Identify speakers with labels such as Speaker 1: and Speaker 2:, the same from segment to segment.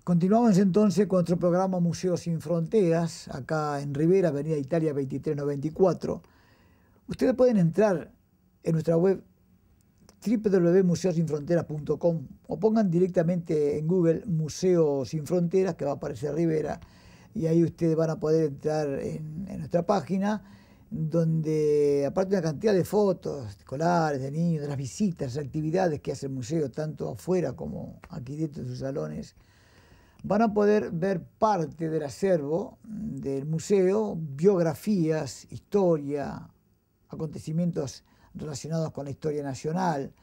Speaker 1: Continuamos entonces con nuestro programa Museos Sin Fronteras, acá en Rivera, Avenida Italia 2394. Ustedes pueden entrar en nuestra web www.museosinfronteras.com o pongan directamente en Google Museo Sin Fronteras, que va a aparecer Rivera, y ahí ustedes van a poder entrar en nuestra página, donde aparte de una cantidad de fotos escolares, de niños, de las visitas, las actividades que hace el museo, tanto afuera como aquí dentro de sus salones, van a poder ver parte del acervo del museo, biografías, historia, acontecimientos relacionados con la historia nacional.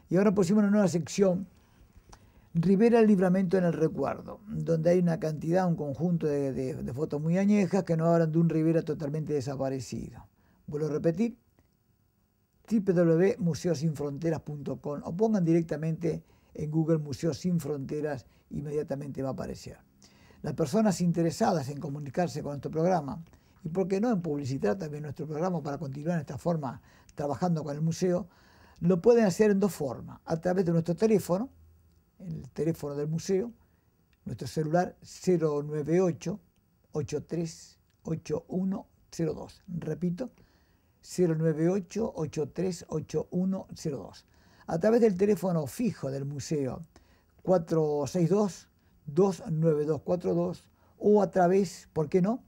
Speaker 1: Y ahora pusimos una nueva sección, Rivera el Libramento en el Recuerdo, donde hay una cantidad, un conjunto de fotos muy añejas que nos hablan de un Rivera totalmente desaparecido. Vuelvo a repetir, www.museosinfronteras.com o pongan directamente en Google Museos Sin Fronteras, inmediatamente va a aparecer. Las personas interesadas en comunicarse con nuestro programa, y por qué no en publicitar también nuestro programa para continuar en esta forma trabajando con el museo, lo pueden hacer en dos formas: a través de nuestro teléfono, el teléfono del museo, nuestro celular 098-838102. Repito, 098-838102. A través del teléfono fijo del museo 462-29242 o a través, ¿por qué no?,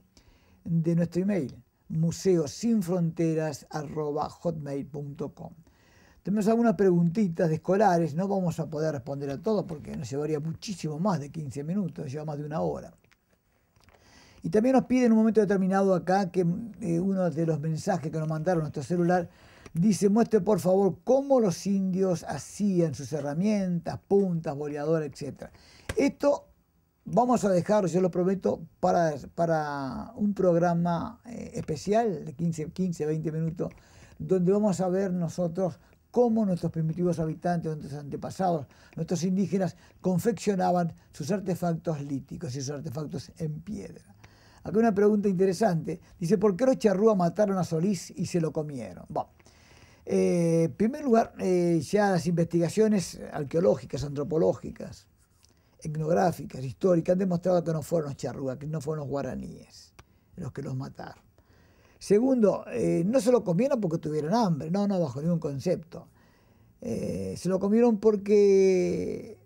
Speaker 1: de nuestro email museosinfronteras@hotmail.com. Tenemos algunas preguntitas de escolares, no vamos a poder responder a todo porque nos llevaría muchísimo más de 15 minutos, lleva más de una hora. Y también nos piden en un momento determinado acá que uno de los mensajes que nos mandaron a nuestro celular dice: muestre por favor cómo los indios hacían sus herramientas, puntas, boleadoras, etc. Esto vamos a dejar, yo lo prometo, para un programa especial de 15, 20 minutos, donde vamos a ver nosotros cómo nuestros primitivos habitantes, nuestros antepasados, nuestros indígenas, confeccionaban sus artefactos líticos y sus artefactos en piedra. Acá una pregunta interesante. Dice: ¿por qué los charrúas mataron a Solís y se lo comieron? Bueno, en primer lugar, ya las investigaciones arqueológicas, antropológicas, etnográficas, históricas, han demostrado que no fueron los charrúas, que no fueron los guaraníes los que los mataron. Segundo, no se lo comieron porque tuvieron hambre, no, bajo ningún concepto. Se lo comieron porque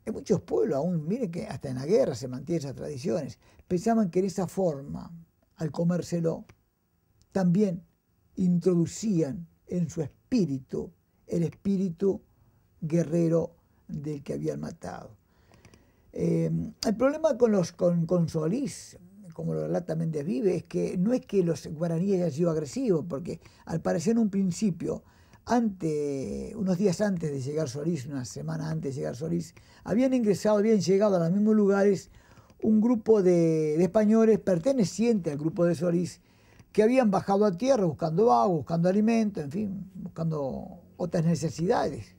Speaker 1: en muchos pueblos, aún, miren que hasta en la guerra se mantienen esas tradiciones, pensaban que de esa forma, al comérselo, también introducían en su espíritu el espíritu guerrero del que habían matado. El problema con Solís, como lo relata Méndez Vive, es que no es que los guaraníes hayan sido agresivos, porque al parecer en un principio, unos días antes de llegar Solís, una semana antes de llegar Solís, habían llegado a los mismos lugares un grupo de españoles pertenecientes al grupo de Solís, que habían bajado a tierra buscando agua, buscando alimento, en fin, buscando otras necesidades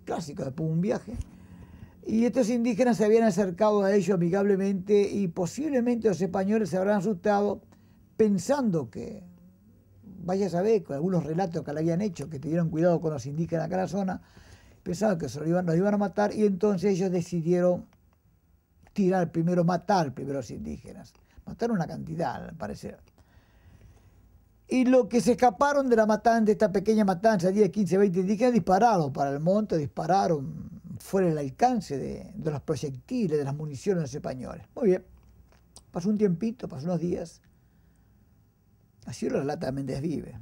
Speaker 1: clásicas después de un viaje. Y estos indígenas se habían acercado a ellos amigablemente y posiblemente los españoles se habrán asustado pensando que, vaya a saber, con algunos relatos que le habían hecho, que tuvieron cuidado con los indígenas acá en la zona, pensaban que los iban a matar, y entonces ellos decidieron matar primero a los indígenas. Mataron una cantidad, al parecer. Y los que se escaparon de esta pequeña matanza, 10, 15, 20 indígenas, dispararon para el monte, dispararon fuera del alcance de los proyectiles, de las municiones de los españoles. Muy bien, pasó un tiempito, pasó unos días, así lo relata Méndez Vive,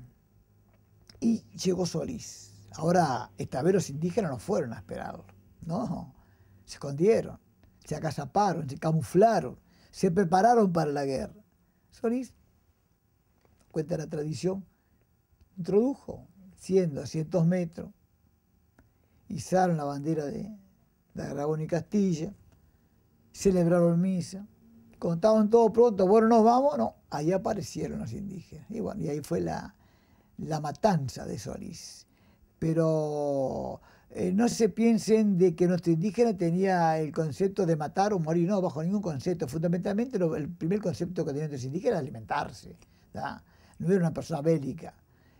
Speaker 1: y llegó Solís. Ahora, esta vez los indígenas no fueron a esperarlo, no, se escondieron, se agazaparon, se camuflaron, se prepararon para la guerra. Solís, cuenta la tradición, introdujo 100, 200 metros, izaron la bandera de Aragón y Castilla, celebraron misa. Cuando estaban todos prontos, bueno, nos vamos, no, ahí aparecieron los indígenas. Y bueno, y ahí fue la matanza de Solís. Pero no se piensen de que nuestro indígena tenía el concepto de matar o morir, no, bajo ningún concepto. Fundamentalmente el primer concepto que tenían los indígenas era alimentarse, ¿verdad? No era una persona bélica.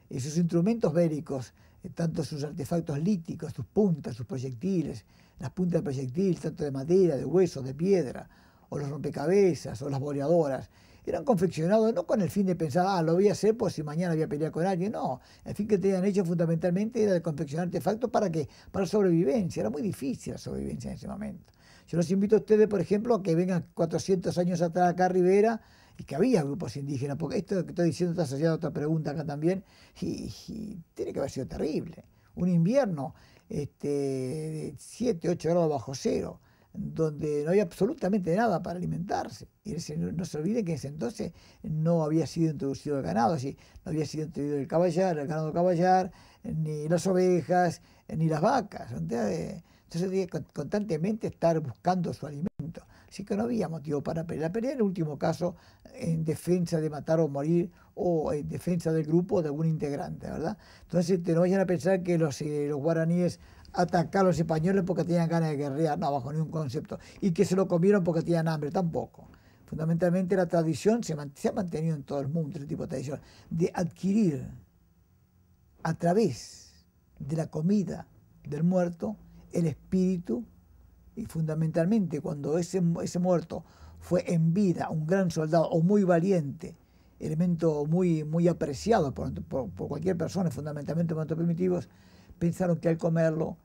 Speaker 1: Sus instrumentos bélicos, tanto sus artefactos líticos, sus puntas, sus proyectiles, las puntas de proyectil, tanto de madera, de hueso, de piedra, o los rompecabezas, o las boleadoras, eran confeccionados no con el fin de pensar, lo voy a hacer por si mañana voy a pelear con alguien, no. El fin que tenían hecho fundamentalmente era de confeccionar artefactos ¿para qué? Para sobrevivencia. Era muy difícil la sobrevivencia en ese momento. Yo los invito a ustedes, por ejemplo, a que vengan 400 años atrás acá a Rivera, y que había grupos indígenas, porque esto que estoy diciendo está asociado a otra pregunta acá también, y tiene que haber sido terrible. Un invierno de 7, 8 grados bajo cero, donde no había absolutamente nada para alimentarse. Y no se olviden que en ese entonces no había sido introducido el ganado, así, no había sido introducido el caballar, el ganado caballar, ni las ovejas, ni las vacas. Entonces tenía que constantemente estar buscando su alimento. Así que no había motivo para pelear. La pelea en el último caso en defensa de matar o morir, o en defensa del grupo o de algún integrante, ¿verdad? Entonces no vayan a pensar que los guaraníes atacaron a los españoles porque tenían ganas de guerrear, no, bajo ningún concepto, y que se lo comieron porque tenían hambre, tampoco. Fundamentalmente la tradición se ha mantenido en todo el mundo, este tipo de tradición, de adquirir a través de la comida del muerto el espíritu, y fundamentalmente cuando ese muerto fue en vida un gran soldado o muy valiente, elemento muy apreciado por cualquier persona, fundamentalmente por los primitivos, pensaron que al comerlo,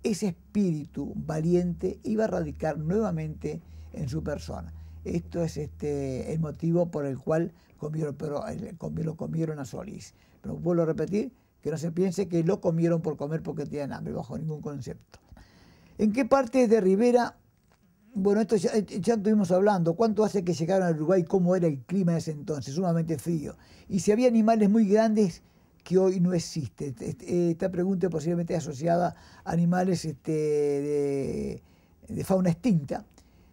Speaker 1: ese espíritu valiente iba a radicar nuevamente en su persona. Esto es el motivo por el cual lo comieron a Solís. Pero vuelvo a repetir, que no se piense que lo comieron por comer porque tenían hambre, bajo ningún concepto. ¿En qué parte de Rivera? Bueno, esto ya estuvimos hablando. ¿Cuánto hace que llegaron a Uruguay? ¿Cómo era el clima de ese entonces? Sumamente frío. Y si había animales muy grandes que hoy no existen. Esta pregunta posiblemente es asociada a animales de fauna extinta,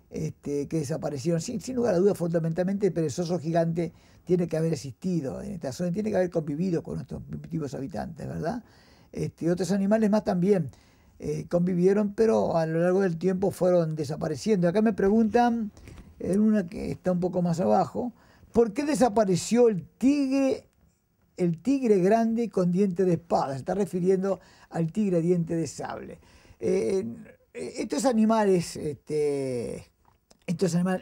Speaker 1: que desaparecieron. Sin lugar a dudas, fundamentalmente el perezoso gigante tiene que haber existido en esta zona, tiene que haber convivido con nuestros primitivos habitantes, ¿verdad? Otros animales más también convivieron, pero a lo largo del tiempo fueron desapareciendo. Acá me preguntan, en una que está un poco más abajo, ¿por qué desapareció el tigre grande con diente de espada? Se está refiriendo al tigre diente de sable. Estos animales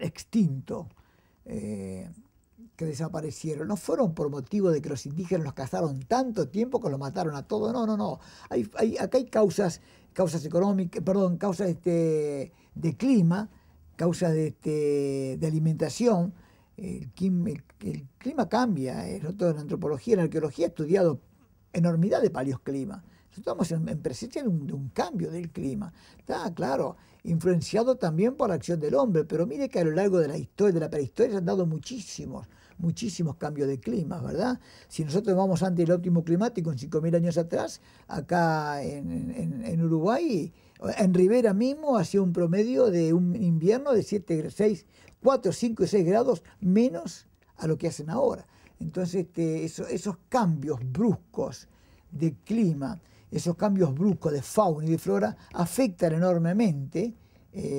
Speaker 1: extintos que desaparecieron no fueron por motivo de que los indígenas los cazaron tanto tiempo que los mataron a todos. No. Acá hay causas económicas, perdón, causas de clima, causas de alimentación. El clima cambia. Nosotros en antropología, en arqueología, he estudiado enormidad de paleoclimas. Estamos en presencia de un cambio del clima. Está claro, influenciado también por la acción del hombre, pero mire que a lo largo de la historia, de la prehistoria, se han dado muchísimos cambios de clima, ¿verdad? Si nosotros vamos antes del óptimo climático, en 5.000 años atrás, acá en Uruguay, en Rivera mismo, hacía un promedio de un invierno de 4, 5 y 6 grados menos a lo que hacen ahora. Entonces, esos cambios bruscos de clima, esos cambios bruscos de fauna y de flora afectan enormemente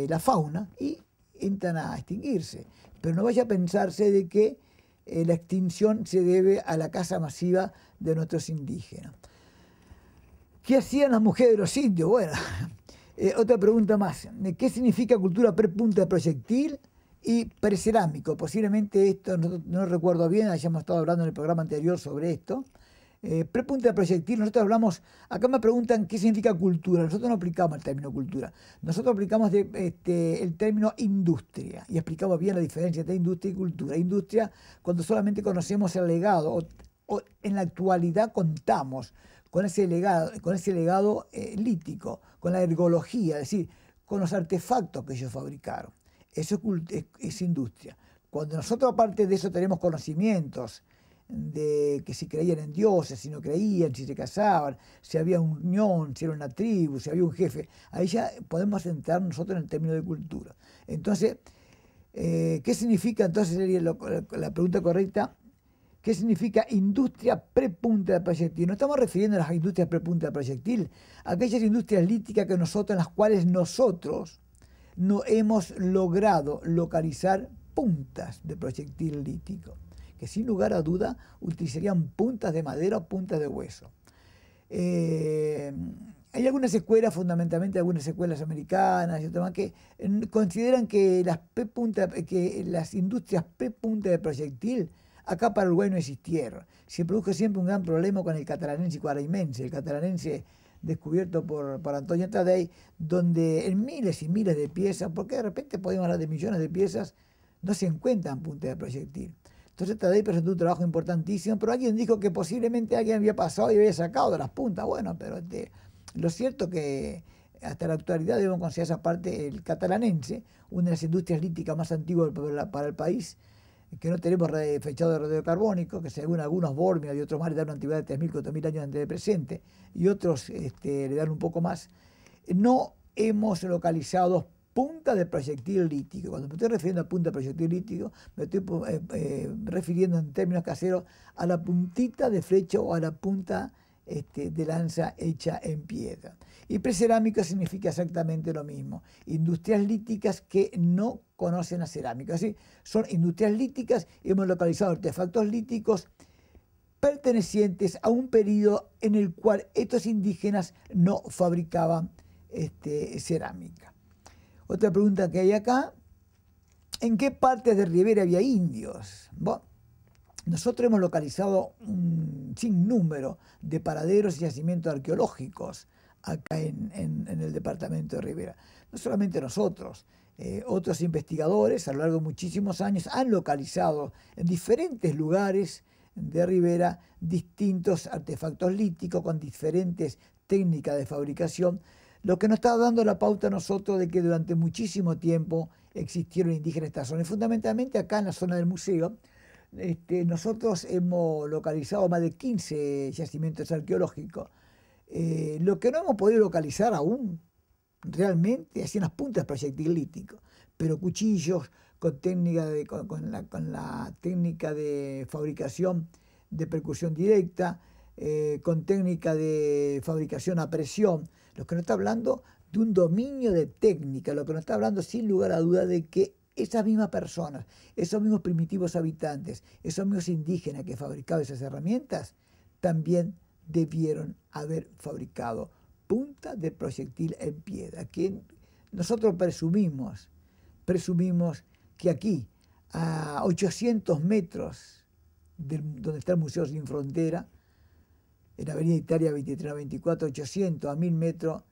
Speaker 1: la fauna y entran a extinguirse. Pero no vaya a pensarse de que la extinción se debe a la caza masiva de nuestros indígenas. ¿Qué hacían las mujeres de los indios? Bueno, otra pregunta más. ¿Qué significa cultura prepunta de proyectil y precerámico? Posiblemente esto, no recuerdo bien, hayamos estado hablando en el programa anterior sobre esto. Prepunta de proyectil, nosotros hablamos, acá me preguntan qué significa cultura. Nosotros no aplicamos el término cultura, nosotros aplicamos el término industria, y explicamos bien la diferencia entre industria y cultura. Industria, cuando solamente conocemos el legado, o en la actualidad contamos con ese legado lítico, con la ergología, es decir, con los artefactos que ellos fabricaron. Eso es industria. Cuando nosotros, aparte de eso, tenemos conocimientos de que si creían en dioses, si no creían, si se casaban, si había unión, si era una tribu, si había un jefe, ahí ya podemos entrar nosotros en el término de cultura. Entonces, ¿qué significa? Entonces sería la pregunta correcta. ¿Qué significa industria prepunta de proyectil? No estamos refiriendo a las industrias prepunta de proyectil, aquellas industrias líticas en las cuales nosotros no hemos logrado localizar puntas de proyectil lítico, que sin lugar a duda utilizarían puntas de madera o puntas de hueso. hay algunas escuelas, fundamentalmente algunas escuelas americanas y otras más, que consideran que las industrias P punta de proyectil acá para Uruguay no existieron. Se produjo siempre un gran problema con el catalanense y cuaraimense. El catalanense descubierto por Antonio Tadei, donde en miles y miles de piezas, porque de repente podemos hablar de millones de piezas, no se encuentran punta de proyectil. Entonces Tadei presentó un trabajo importantísimo, pero alguien dijo que posiblemente alguien había pasado y había sacado de las puntas. Bueno, pero lo cierto que hasta la actualidad debemos considerar esa parte el catalanense, una de las industrias líticas más antiguas para el país, que no tenemos fechado de rodeo carbónico, que según algunos Bormia y otros más le dan una antigüedad de 3.000, 4.000 años antes del presente, y otros le dan un poco más. No hemos localizado punta de proyectil lítico. Cuando me estoy refiriendo a punta de proyectil lítico, me estoy refiriendo en términos caseros a la puntita de flecha o a la punta de lanza hecha en piedra. Y precerámico significa exactamente lo mismo. Industrias líticas que no conocen la cerámica. Así, son industrias líticas y hemos localizado artefactos líticos pertenecientes a un periodo en el cual estos indígenas no fabricaban cerámica. Otra pregunta que hay acá, ¿en qué partes de Rivera había indios? Bueno, nosotros hemos localizado un sinnúmero de paraderos y yacimientos arqueológicos acá en el departamento de Rivera. No solamente nosotros, otros investigadores a lo largo de muchísimos años han localizado en diferentes lugares de Rivera distintos artefactos líticos con diferentes técnicas de fabricación, lo que nos está dando la pauta a nosotros de que durante muchísimo tiempo existieron indígenas en esta zona. Y fundamentalmente acá en la zona del museo, nosotros hemos localizado más de 15 yacimientos arqueológicos. Lo que no hemos podido localizar aún realmente hacían las puntas proyectil lítico, pero cuchillos con la técnica de fabricación de percusión directa, con técnica de fabricación a presión, lo que nos está hablando de un dominio de técnica, lo que nos está hablando sin lugar a duda de que esas mismas personas, esos mismos primitivos habitantes, esos mismos indígenas que fabricaban esas herramientas, también debieron haber fabricado punta de proyectil en piedra. Que nosotros presumimos que aquí, a 800 metros donde está el Museo Sin Frontera, en Avenida Italia 23-24, 800 a 1000 metros,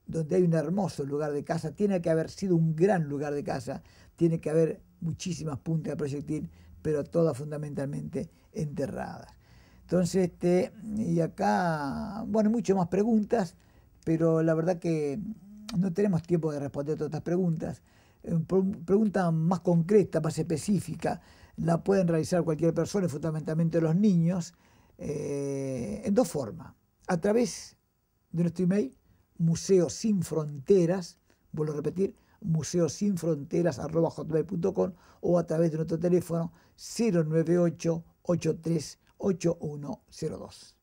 Speaker 1: donde hay un hermoso lugar de caza, tiene que haber sido un gran lugar de caza, tiene que haber muchísimas puntas de proyectil, pero todas fundamentalmente enterradas. Entonces, y acá, bueno, muchas más preguntas, pero la verdad que no tenemos tiempo de responder todas estas preguntas. Preguntas más concretas, más específicas, la pueden realizar cualquier persona, fundamentalmente los niños, en dos formas. A través de nuestro email, Museo Sin Fronteras, vuelvo a repetir, museosinfronteras@hotmail.com, o a través de nuestro teléfono 098 83 8102.